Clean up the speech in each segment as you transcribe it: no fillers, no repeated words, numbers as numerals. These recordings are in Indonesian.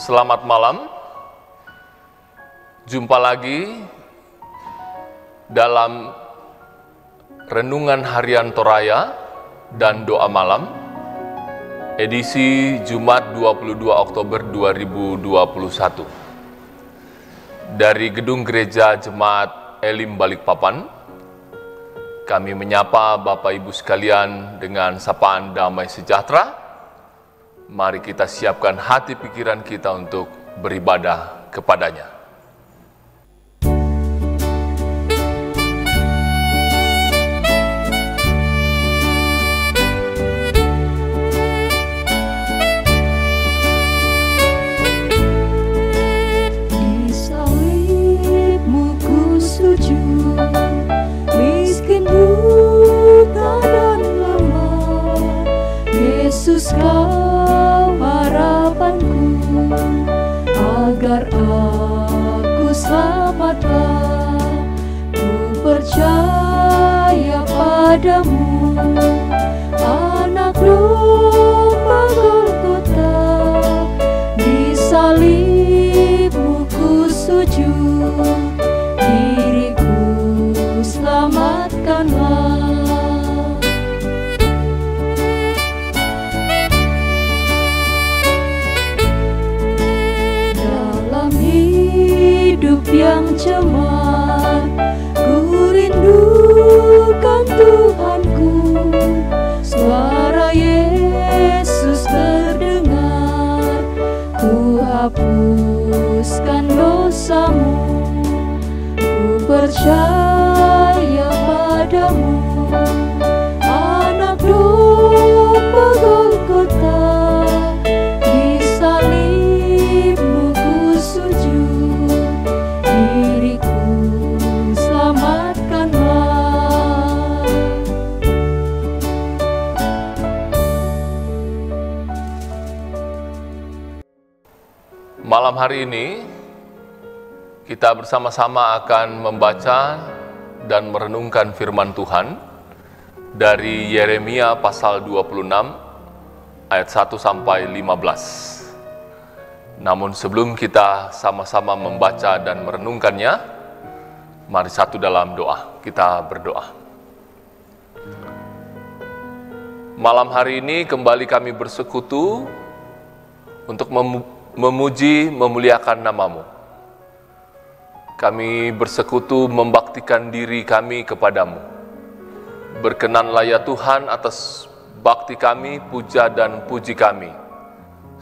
Selamat malam. Jumpa lagi dalam Renungan Harian Toraya dan Doa Malam, edisi Jumat 22 Oktober 2021. Dari Gedung Gereja Jemaat Elim Balikpapan, kami menyapa Bapak Ibu sekalian dengan sapaan damai sejahtera. Mari kita siapkan hati pikiran kita untuk beribadah kepadanya. Di salibmu ku sujud, miskin, buta dan lemah. Yesus, kau harapanku, agar aku selamatkan. Ku percaya padamu, anak domba Golgota. Di salibmu ku sujud, diriku selamatkanlah. Hidup yang cemar, ku rindukan Tuhanku. Suara Yesus terdengar, ku hapuskan dosamu. Ku percaya padamu, anak domba Golgota. Di salibmu ku sujud, diriku selamatkanlah. Malam hari ini kita bersama-sama akan membaca dan merenungkan firman Tuhan dari Yeremia pasal 26 ayat 1 sampai 15. Namun sebelum kita sama-sama membaca dan merenungkannya, mari satu dalam doa. Kita berdoa. Malam hari ini kembali kami bersekutu untuk memuji, memuliakan nama-Mu. Kami bersekutu membaktikan diri kami kepadamu. Berkenanlah ya Tuhan atas bakti kami, puja dan puji kami.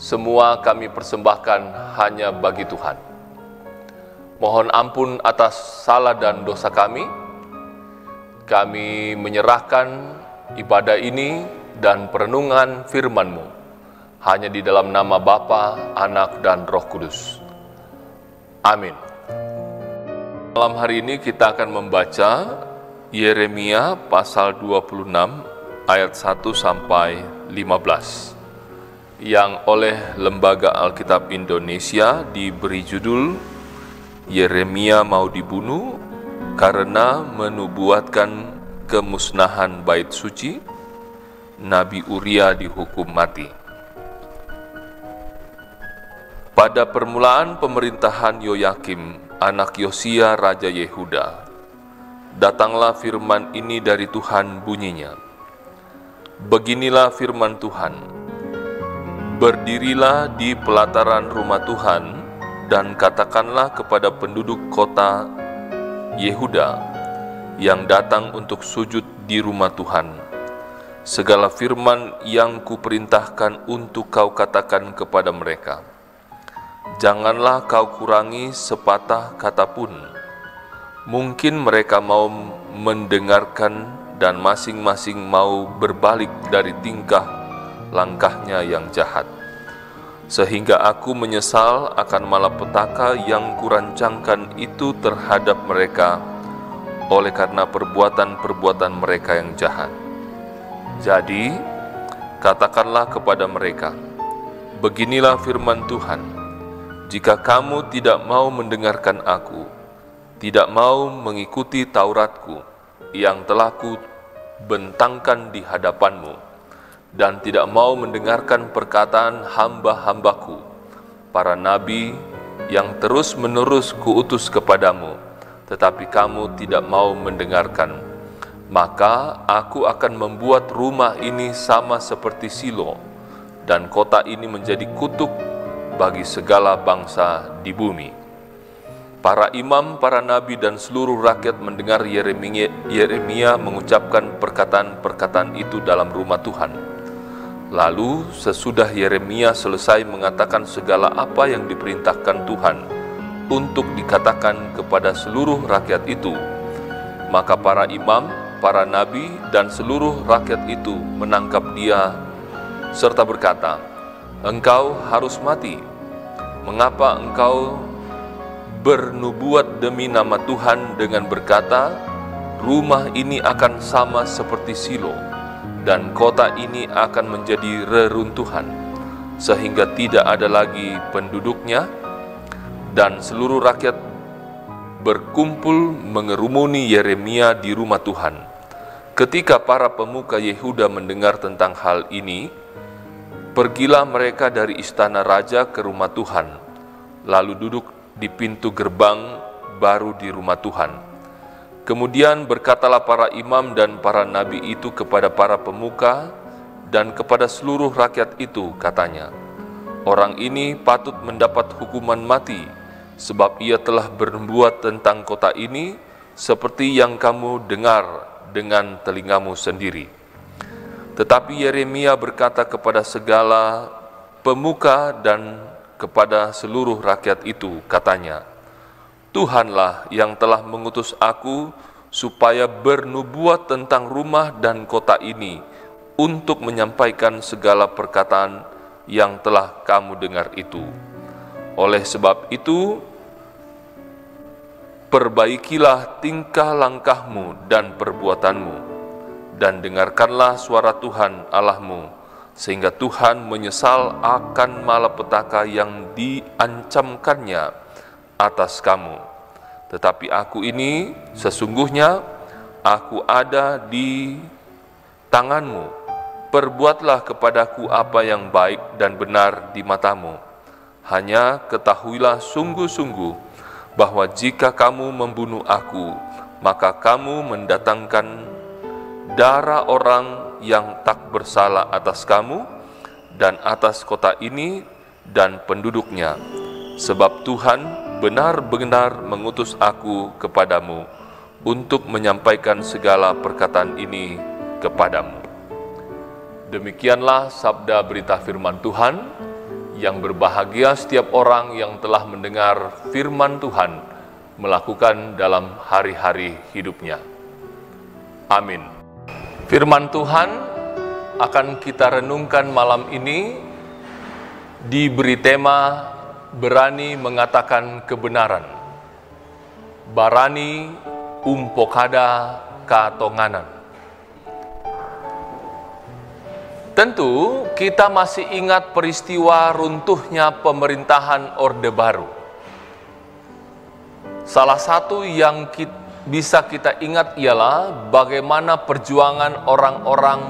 Semua kami persembahkan hanya bagi Tuhan. Mohon ampun atas salah dan dosa kami. Kami menyerahkan ibadah ini dan perenungan firman-Mu hanya di dalam nama Bapa, Anak, dan Roh Kudus. Amin. Malam hari ini kita akan membaca Yeremia pasal 26 ayat 1 sampai 15 yang oleh Lembaga Alkitab Indonesia diberi judul Yeremia mau dibunuh karena menubuatkan kemusnahan bait suci, Nabi Uria dihukum mati. Pada permulaan pemerintahan Yoyakim, anak Yosia Raja Yehuda, datanglah firman ini dari Tuhan bunyinya. Beginilah firman Tuhan, berdirilah di pelataran rumah Tuhan dan katakanlah kepada penduduk kota Yehuda yang datang untuk sujud di rumah Tuhan, segala firman yang kuperintahkan untuk kau katakan kepada mereka. Janganlah kau kurangi sepatah kata pun. Mungkin mereka mau mendengarkan dan masing-masing mau berbalik dari tingkah langkahnya yang jahat. Sehingga aku menyesal akan malapetaka yang kurancangkan itu terhadap mereka oleh karena perbuatan-perbuatan mereka yang jahat. Jadi, katakanlah kepada mereka, beginilah firman Tuhan. Jika kamu tidak mau mendengarkan aku, tidak mau mengikuti Tauratku yang telah kubentangkan di hadapanmu, dan tidak mau mendengarkan perkataan hamba-hambaku, para nabi yang terus-menerus kuutus kepadamu, tetapi kamu tidak mau mendengarkan. Maka aku akan membuat rumah ini sama seperti Silo, dan kota ini menjadi kutuk bagi segala bangsa di bumi. Para imam, para nabi, dan seluruh rakyat mendengar Yeremia mengucapkan perkataan-perkataan itu dalam rumah Tuhan. Lalu sesudah Yeremia selesai mengatakan segala apa yang diperintahkan Tuhan untuk dikatakan kepada seluruh rakyat itu, maka para imam, para nabi, dan seluruh rakyat itu menangkap dia serta berkata, "Engkau harus mati. Mengapa engkau bernubuat demi nama Tuhan dengan berkata, rumah ini akan sama seperti Silo, dan kota ini akan menjadi reruntuhan, sehingga tidak ada lagi penduduknya?" Dan seluruh rakyat berkumpul mengerumuni Yeremia di rumah Tuhan. Ketika para pemuka Yehuda mendengar tentang hal ini, pergilah mereka dari istana raja ke rumah Tuhan, lalu duduk di pintu gerbang baru di rumah Tuhan. Kemudian berkatalah para imam dan para nabi itu kepada para pemuka dan kepada seluruh rakyat itu, katanya, "Orang ini patut mendapat hukuman mati, sebab ia telah berbuat tentang kota ini seperti yang kamu dengar dengan telingamu sendiri." Tetapi Yeremia berkata kepada segala pemuka dan kepada seluruh rakyat itu, katanya, "Tuhanlah yang telah mengutus aku supaya bernubuat tentang rumah dan kota ini untuk menyampaikan segala perkataan yang telah kamu dengar itu. Oleh sebab itu, perbaikilah tingkah langkahmu dan perbuatanmu, dan dengarkanlah suara Tuhan Allahmu, sehingga Tuhan menyesal akan malapetaka yang diancamkannya atas kamu. Tetapi aku ini, sesungguhnya aku ada di tanganmu. Perbuatlah kepadaku apa yang baik dan benar di matamu. Hanya ketahuilah sungguh-sungguh bahwa jika kamu membunuh aku, maka kamu mendatangkan darah orang yang tak bersalah atas kamu dan atas kota ini dan penduduknya. Sebab Tuhan benar-benar mengutus aku kepadamu untuk menyampaikan segala perkataan ini kepadamu." Demikianlah sabda berita firman Tuhan. Yang berbahagia setiap orang yang telah mendengar firman Tuhan, melakukan dalam hari-hari hidupnya. Amin. Firman Tuhan akan kita renungkan malam ini diberi tema berani mengatakan kebenaran. Barani umpokada katonganan. Tentu kita masih ingat peristiwa runtuhnya pemerintahan Orde Baru. Salah satu yang bisa kita ingat ialah bagaimana perjuangan orang-orang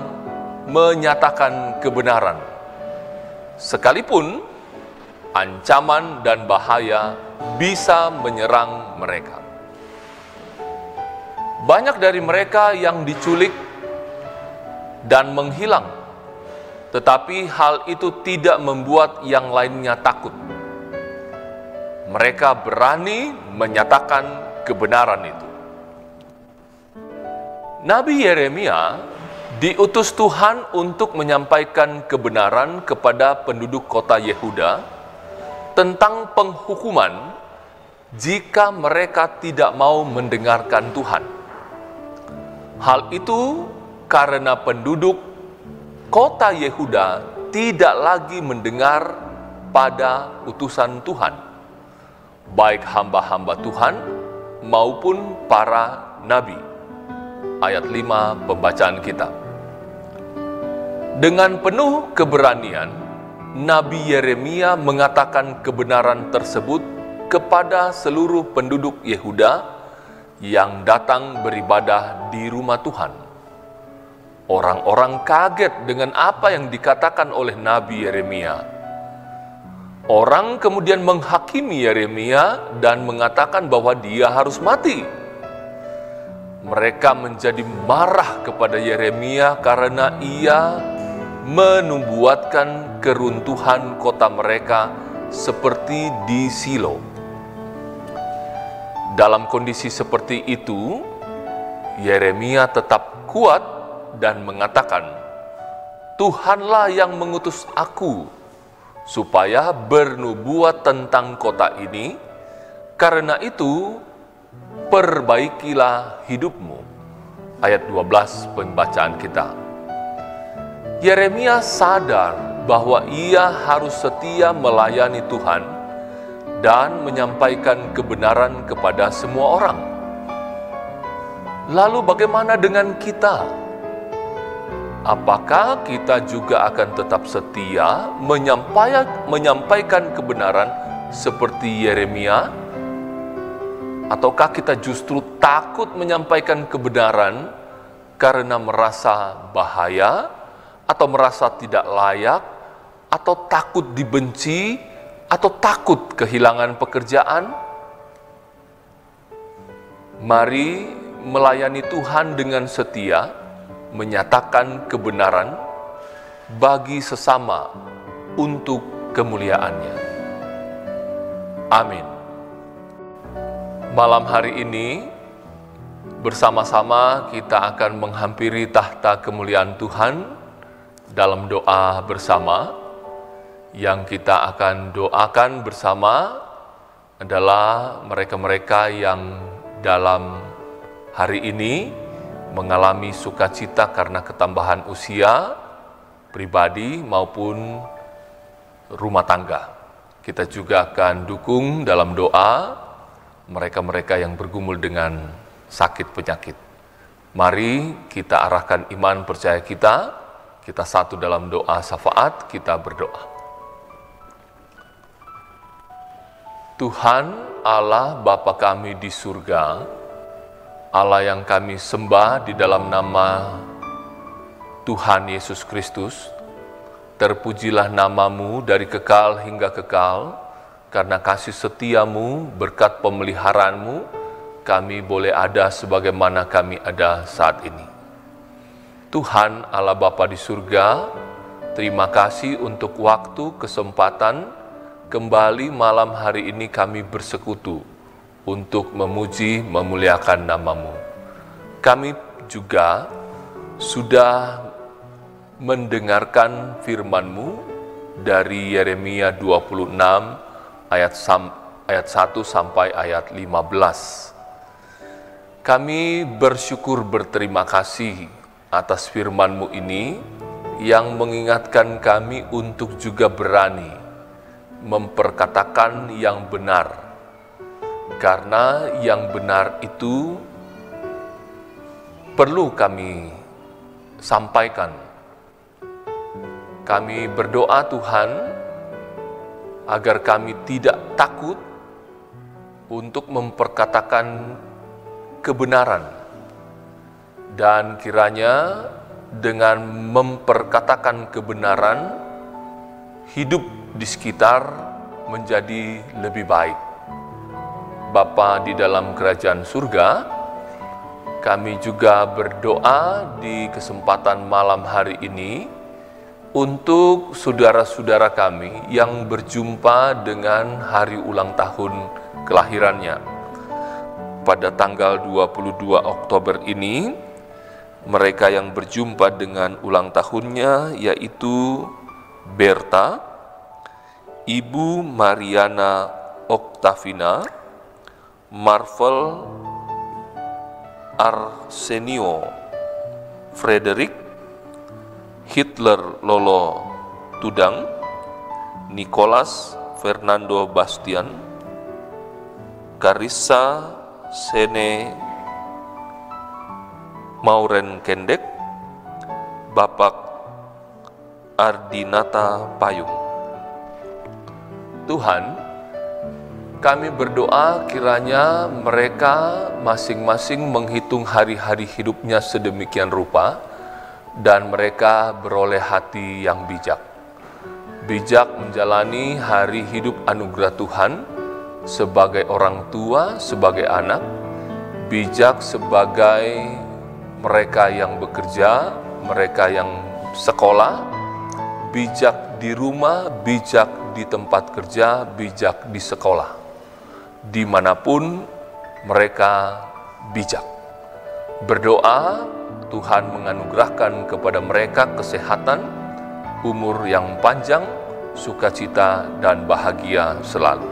menyatakan kebenaran. Sekalipun ancaman dan bahaya bisa menyerang mereka. Banyak dari mereka yang diculik dan menghilang. Tetapi hal itu tidak membuat yang lainnya takut. Mereka berani menyatakan kebenaran itu. Nabi Yeremia diutus Tuhan untuk menyampaikan kebenaran kepada penduduk kota Yehuda tentang penghukuman jika mereka tidak mau mendengarkan Tuhan. Hal itu karena penduduk kota Yehuda tidak lagi mendengar pada utusan Tuhan, baik hamba-hamba Tuhan maupun para nabi. Ayat 5 pembacaan kita. Dengan penuh keberanian, Nabi Yeremia mengatakan kebenaran tersebut kepada seluruh penduduk Yehuda yang datang beribadah di rumah Tuhan. Orang-orang kaget dengan apa yang dikatakan oleh Nabi Yeremia. Orang kemudian menghakimi Yeremia dan mengatakan bahwa dia harus mati. Mereka menjadi marah kepada Yeremia karena ia menubuatkan keruntuhan kota mereka seperti di Silo. Dalam kondisi seperti itu, Yeremia tetap kuat dan mengatakan, "Tuhanlah yang mengutus aku supaya bernubuat tentang kota ini, karena itu perbaikilah hidupmu." Ayat 12 pembacaan kita. Yeremia sadar bahwa ia harus setia melayani Tuhan dan menyampaikan kebenaran kepada semua orang. Lalu bagaimana dengan kita? Apakah kita juga akan tetap setia menyampaikan kebenaran seperti Yeremia? Ataukah kita justru takut menyampaikan kebenaran karena merasa bahaya, atau merasa tidak layak, atau takut dibenci, atau takut kehilangan pekerjaan? Mari melayani Tuhan dengan setia, menyatakan kebenaran bagi sesama untuk kemuliaan-Nya. Amin. Malam hari ini, bersama-sama kita akan menghampiri tahta kemuliaan Tuhan dalam doa bersama. Yang kita akan doakan bersama adalah mereka-mereka yang dalam hari ini mengalami sukacita karena ketambahan usia pribadi maupun rumah tangga. Kita juga akan dukung dalam doa mereka-mereka yang bergumul dengan sakit penyakit. Mari kita arahkan iman percaya kita satu dalam doa syafaat, kita berdoa. Tuhan Allah Bapa kami di surga, Allah yang kami sembah di dalam nama Tuhan Yesus Kristus, terpujilah nama-Mu dari kekal hingga kekal, karena kasih setia-Mu, berkat pemeliharaan-Mu, kami boleh ada sebagaimana kami ada saat ini. Tuhan Allah Bapa di surga, terima kasih untuk waktu, kesempatan, kembali malam hari ini kami bersekutu untuk memuji, memuliakan nama-Mu. Kami juga sudah mendengarkan firman-Mu dari Yeremia 26 ayat 1 sampai ayat 15. Kami bersyukur berterima kasih atas firman-Mu ini yang mengingatkan kami untuk juga berani memperkatakan yang benar, karena yang benar itu perlu kami sampaikan. Kami berdoa Tuhan agar kami tidak takut untuk memperkatakan kebenaran, dan kiranya dengan memperkatakan kebenaran, hidup di sekitar menjadi lebih baik. Bapa di dalam kerajaan surga, kami juga berdoa di kesempatan malam hari ini untuk saudara-saudara kami yang berjumpa dengan hari ulang tahun kelahirannya. Pada tanggal 22 Oktober ini, mereka yang berjumpa dengan ulang tahunnya yaitu Berta, Ibu Mariana Oktavina, Marvel Arsenio, Frederick, Hitler Lolo Tudang, Nicholas Fernando Bastian, Carissa Sene Mauren Kendek, Bapak Ardinata Payung. Tuhan, kami berdoa kiranya mereka masing-masing menghitung hari-hari hidupnya sedemikian rupa, dan mereka beroleh hati yang bijak. bijak menjalani hari hidup anugerah Tuhan sebagai orang tua, sebagai anak, bijak sebagai mereka yang bekerja, mereka yang sekolah, bijak di rumah, bijak di tempat kerja, bijak di sekolah. Dimanapun mereka bijak. Berdoa Tuhan menganugerahkan kepada mereka kesehatan, umur yang panjang, sukacita dan bahagia selalu.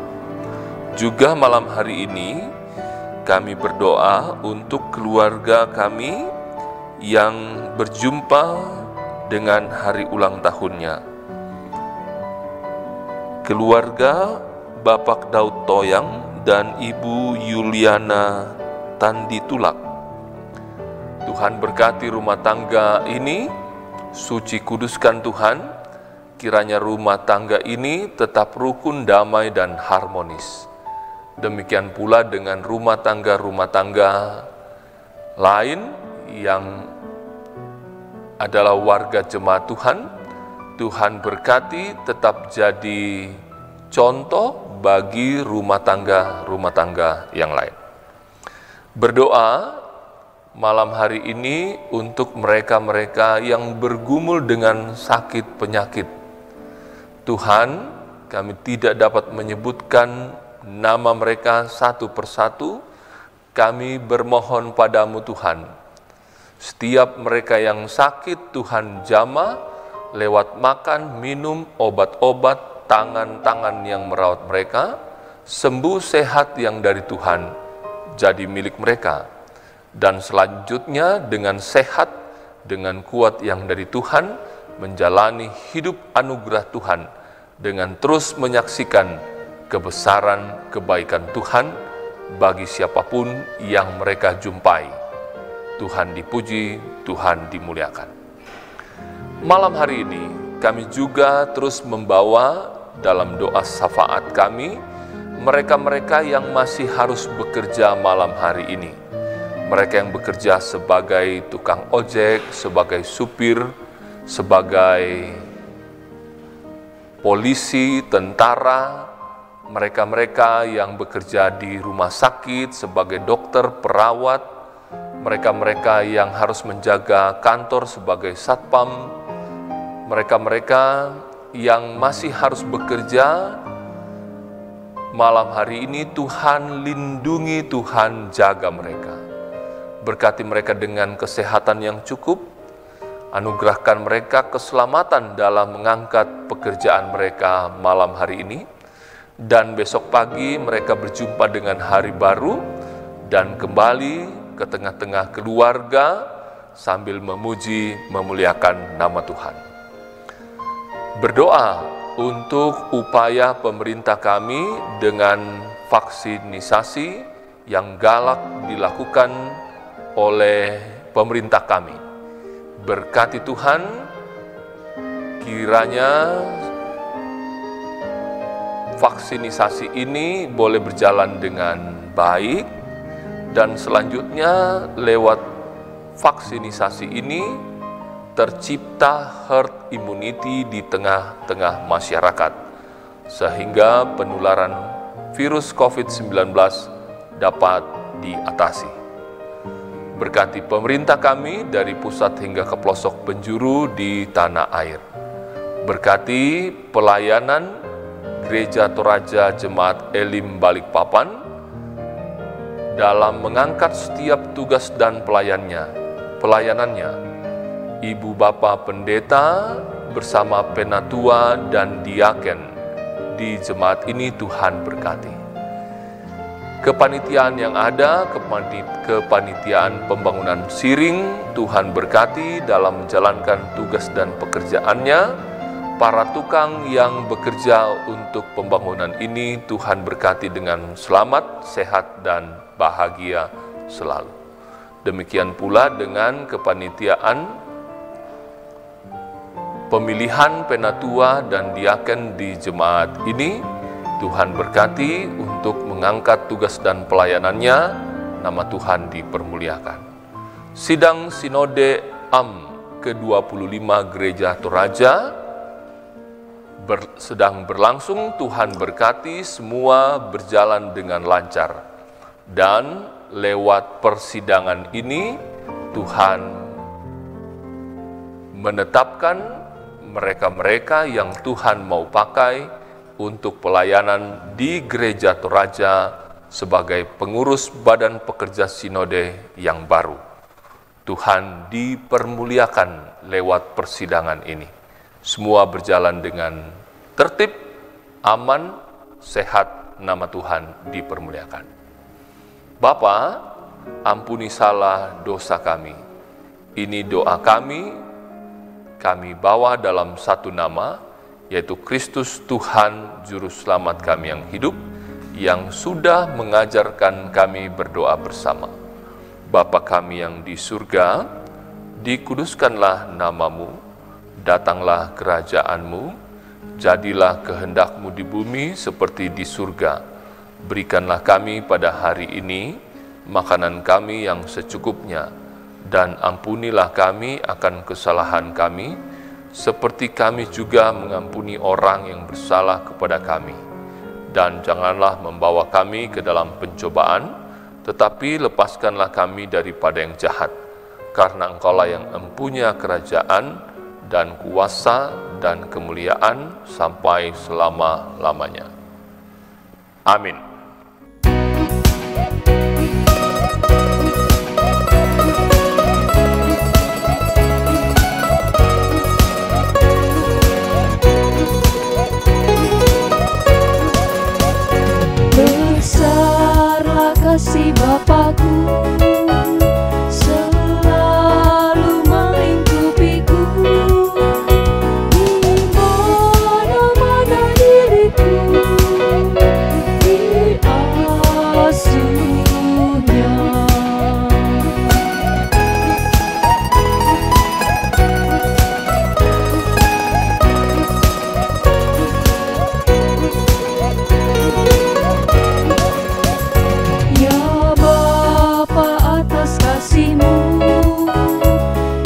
Juga malam hari ini kami berdoa untuk keluarga kami yang berjumpa dengan hari ulang tahunnya. Keluarga Bapak Daud Toyang dan Ibu Yuliana Tandi Tulak. Tuhan berkati rumah tangga ini, suci kuduskan Tuhan, kiranya rumah tangga ini tetap rukun, damai, dan harmonis. Demikian pula dengan rumah tangga lain yang adalah warga jemaat Tuhan. Tuhan berkati tetap jadi contoh bagi rumah tangga yang lain. Berdoa malam hari ini untuk mereka-mereka yang bergumul dengan sakit penyakit. Tuhan, kami tidak dapat menyebutkan nama mereka satu persatu. Kami bermohon padamu Tuhan. Setiap mereka yang sakit Tuhan jamah lewat makan, minum, obat-obat, tangan-tangan yang merawat mereka, sembuh sehat yang dari Tuhan jadi milik mereka. Dan selanjutnya dengan sehat, dengan kuat yang dari Tuhan, menjalani hidup anugerah Tuhan dengan terus menyaksikan kebesaran kebaikan Tuhan bagi siapapun yang mereka jumpai. Tuhan dipuji, Tuhan dimuliakan. Malam hari ini kami juga terus membawa dalam doa syafaat kami mereka-mereka yang masih harus bekerja malam hari ini. Mereka yang bekerja sebagai tukang ojek, sebagai supir, sebagai polisi, tentara, mereka-mereka yang bekerja di rumah sakit sebagai dokter, perawat, mereka-mereka yang harus menjaga kantor sebagai satpam, mereka-mereka yang masih harus bekerja malam hari ini. Tuhan lindungi, Tuhan jaga mereka. Berkati mereka dengan kesehatan yang cukup, anugerahkan mereka keselamatan dalam mengangkat pekerjaan mereka malam hari ini, dan besok pagi mereka berjumpa dengan hari baru dan kembali ke tengah-tengah keluarga sambil memuji, memuliakan nama Tuhan. Berdoa untuk upaya pemerintah kami dengan vaksinisasi yang galak dilakukan oleh pemerintah kami. Berkati Tuhan, kiranya vaksinisasi ini boleh berjalan dengan baik, dan selanjutnya lewat vaksinisasi ini tercipta herd immunity di tengah-tengah masyarakat, sehingga penularan virus COVID-19 dapat diatasi. Berkati pemerintah kami dari pusat hingga ke pelosok penjuru di tanah air. Berkati pelayanan Gereja Toraja Jemaat Elim Balikpapan dalam mengangkat setiap tugas dan pelayanannya. Ibu Bapak Pendeta bersama Penatua dan Diaken di jemaat ini Tuhan berkati. Kepanitiaan yang ada, kepanitiaan pembangunan Siring, Tuhan berkati dalam menjalankan tugas dan pekerjaannya. Para tukang yang bekerja untuk pembangunan ini, Tuhan berkati dengan selamat, sehat, dan bahagia selalu. Demikian pula dengan kepanitiaan pemilihan Penatua dan Diaken di jemaat ini, Tuhan berkati untuk mengangkat tugas dan pelayanannya, nama Tuhan dipermuliakan. Sidang Sinode AM ke-25 Gereja Toraja sedang berlangsung. Tuhan berkati semua berjalan dengan lancar. Dan lewat persidangan ini, Tuhan menetapkan mereka-mereka yang Tuhan mau pakai untuk pelayanan di Gereja Toraja sebagai pengurus Badan Pekerja Sinode yang baru. Tuhan dipermuliakan lewat persidangan ini. Semua berjalan dengan tertib, aman, sehat, nama Tuhan dipermuliakan. Bapa, ampuni salah dosa kami. Ini doa kami bawa dalam satu nama, yaitu Kristus Tuhan Juru Selamat kami yang hidup, yang sudah mengajarkan kami berdoa bersama. Bapa kami yang di surga, dikuduskanlah namamu, datanglah kerajaanmu, jadilah kehendak-Mu di bumi seperti di surga. Berikanlah kami pada hari ini makanan kami yang secukupnya, dan ampunilah kami akan kesalahan kami, seperti kami juga mengampuni orang yang bersalah kepada kami. Dan janganlah membawa kami ke dalam pencobaan, tetapi lepaskanlah kami daripada yang jahat, karena Engkaulah yang mempunyai kerajaan dan kuasa dan kemuliaan sampai selama-lamanya. Amin. Besarlah kasih Bapa-Ku, selalu melingkupiku, di mana-mana diriku diasuhnya. Ya Bapa, atas kasih-Mu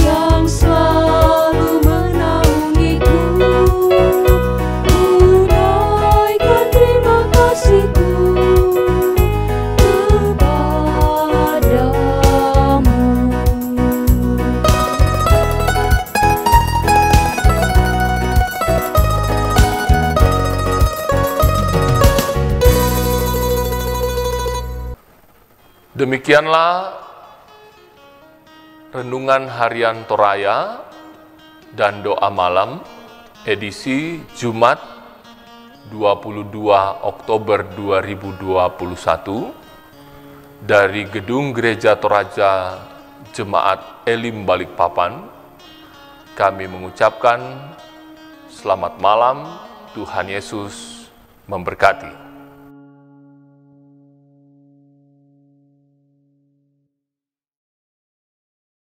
yang selalu menaungiku, tunaikan terima kasih-Ku kepadamu. Demikianlah Renungan Harian Toraya dan Doa Malam edisi Jumat 22 Oktober 2021 dari Gedung Gereja Toraja Jemaat Elim Balikpapan. Kami mengucapkan selamat malam, Tuhan Yesus memberkati.